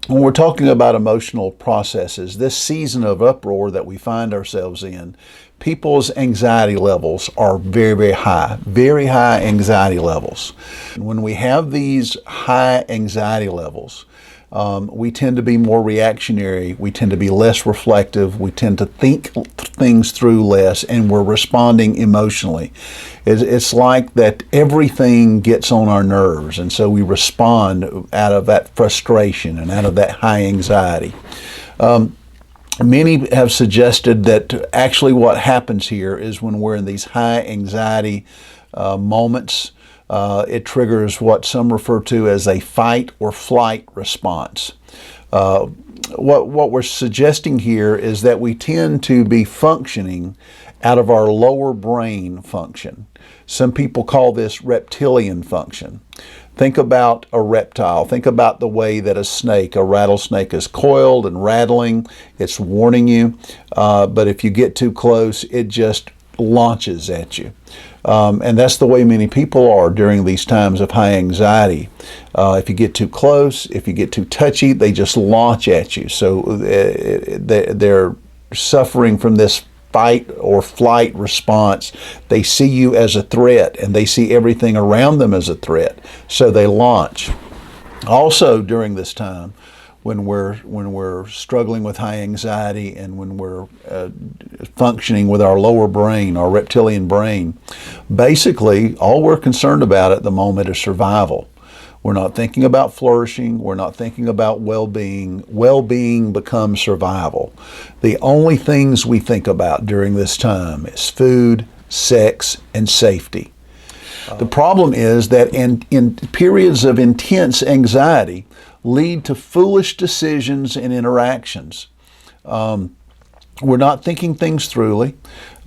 when we're talking about emotional processes, this season of uproar that we find ourselves in, people's anxiety levels are very high anxiety levels. When we have these high anxiety levels, we tend to be more reactionary, we tend to be less reflective, we tend to think things through less, and we're responding emotionally. It's like that everything gets on our nerves, and so we respond out of that frustration and out of that high anxiety. Many have suggested that actually what happens here is when we're in these high anxiety moments, it triggers what some refer to as a fight or flight response. What we're suggesting here is that we tend to be functioning out of our lower brain function. Some people call this reptilian function. Think about a reptile. Think about the way that a rattlesnake is coiled and rattling. It's warning you, but if you get too close, it just launches at you. And that's the way many people are during these times of high anxiety. If you get too close, if you get too touchy, they just launch at you. So they're suffering from this fight or flight response. They see you as a threat, and they see everything around them as a threat, so they launch. Also during this time, when we're struggling with high anxiety and when we're functioning with our lower brain, our reptilian brain, basically all we're concerned about at the moment is survival. We're not thinking about flourishing. We're not thinking about well-being. Well-being becomes survival. The only things we think about during this time is food, sex, and safety. The problem is that in periods of intense anxiety lead to foolish decisions and interactions. We're not thinking things throughly.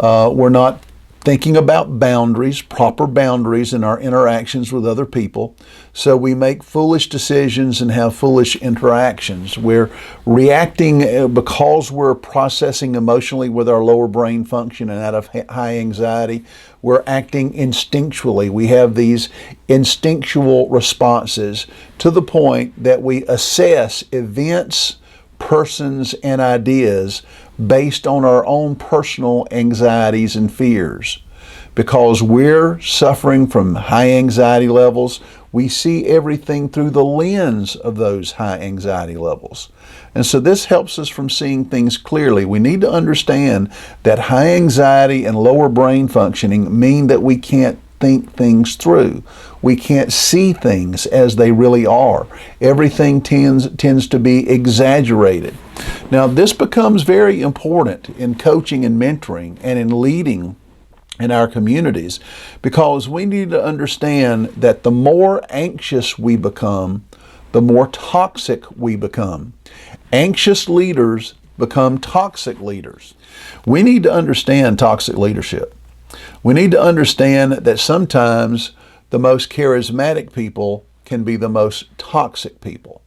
We're not thinking about boundaries, proper boundaries in our interactions with other people. So we make foolish decisions and have foolish interactions. We're reacting because we're processing emotionally with our lower brain function and out of high anxiety. We're acting instinctually. We have these instinctual responses to the point that we assess events, persons, and ideas based on our own personal anxieties and fears. Because we're suffering from high anxiety levels, we see everything through the lens of those high anxiety levels. And so this helps us from seeing things clearly. We need to understand that high anxiety and lower brain functioning mean that we can't think things through. We can't see things as they really are. Everything tends to be exaggerated. Now, this becomes very important in coaching and mentoring and in leading in our communities, because we need to understand that the more anxious we become, the more toxic we become. Anxious leaders become toxic leaders. We need to understand toxic leadership. We need to understand that sometimes the most charismatic people can be the most toxic people.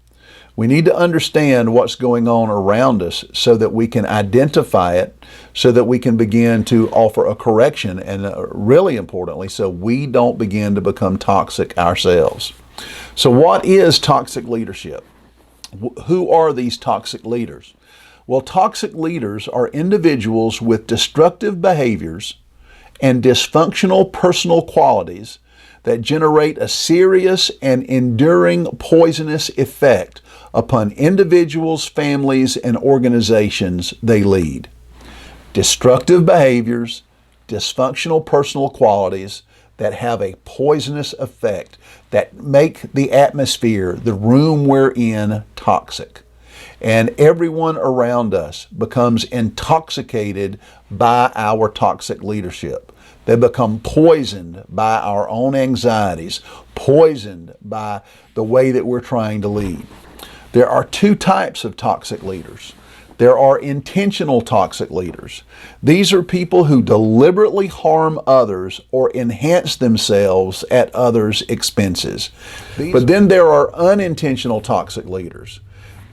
We need to understand what's going on around us so that we can identify it, so that we can begin to offer a correction, and really importantly, so we don't begin to become toxic ourselves. So what is toxic leadership? Who are these toxic leaders? Well, toxic leaders are individuals with destructive behaviors and dysfunctional personal qualities that generate a serious and enduring poisonous effect upon individuals, families, and organizations they lead. Destructive behaviors, dysfunctional personal qualities that have a poisonous effect, that make the atmosphere, the room we're in, toxic. And everyone around us becomes intoxicated by our toxic leadership. They become poisoned by our own anxieties, poisoned by the way that we're trying to lead. There are two types of toxic leaders. There are intentional toxic leaders. These are people who deliberately harm others or enhance themselves at others' expenses. But then there are unintentional toxic leaders.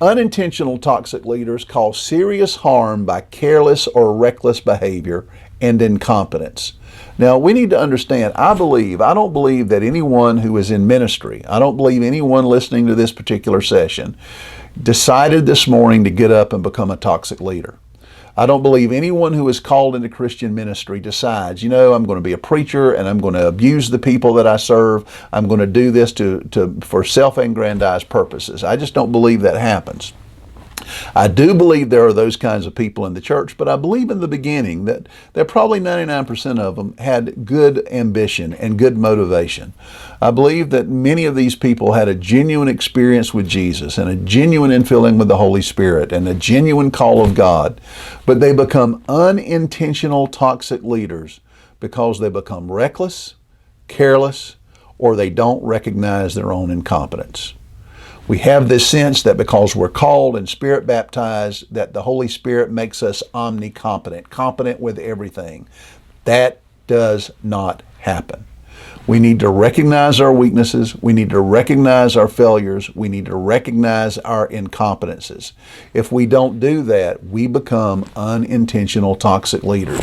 Unintentional toxic leaders cause serious harm by careless or reckless behavior and incompetence. Now, we need to understand, I don't believe that anyone who is in ministry, I don't believe anyone listening to this particular session decided this morning to get up and become a toxic leader. I don't believe anyone who is called into Christian ministry decides, I'm going to be a preacher and I'm going to abuse the people that I serve. I'm going to do this for self-aggrandized purposes. I just don't believe that happens. I do believe there are those kinds of people in the church, but I believe in the beginning that probably 99% of them had good ambition and good motivation. I believe that many of these people had a genuine experience with Jesus and a genuine infilling with the Holy Spirit and a genuine call of God, but they become unintentional toxic leaders because they become reckless, careless, or they don't recognize their own incompetence. We have this sense that because we're called and Spirit baptized, that the Holy Spirit makes us omnicompetent, competent with everything. That does not happen. We need to recognize our weaknesses. We need to recognize our failures. We need to recognize our incompetences. If we don't do that, we become unintentional toxic leaders.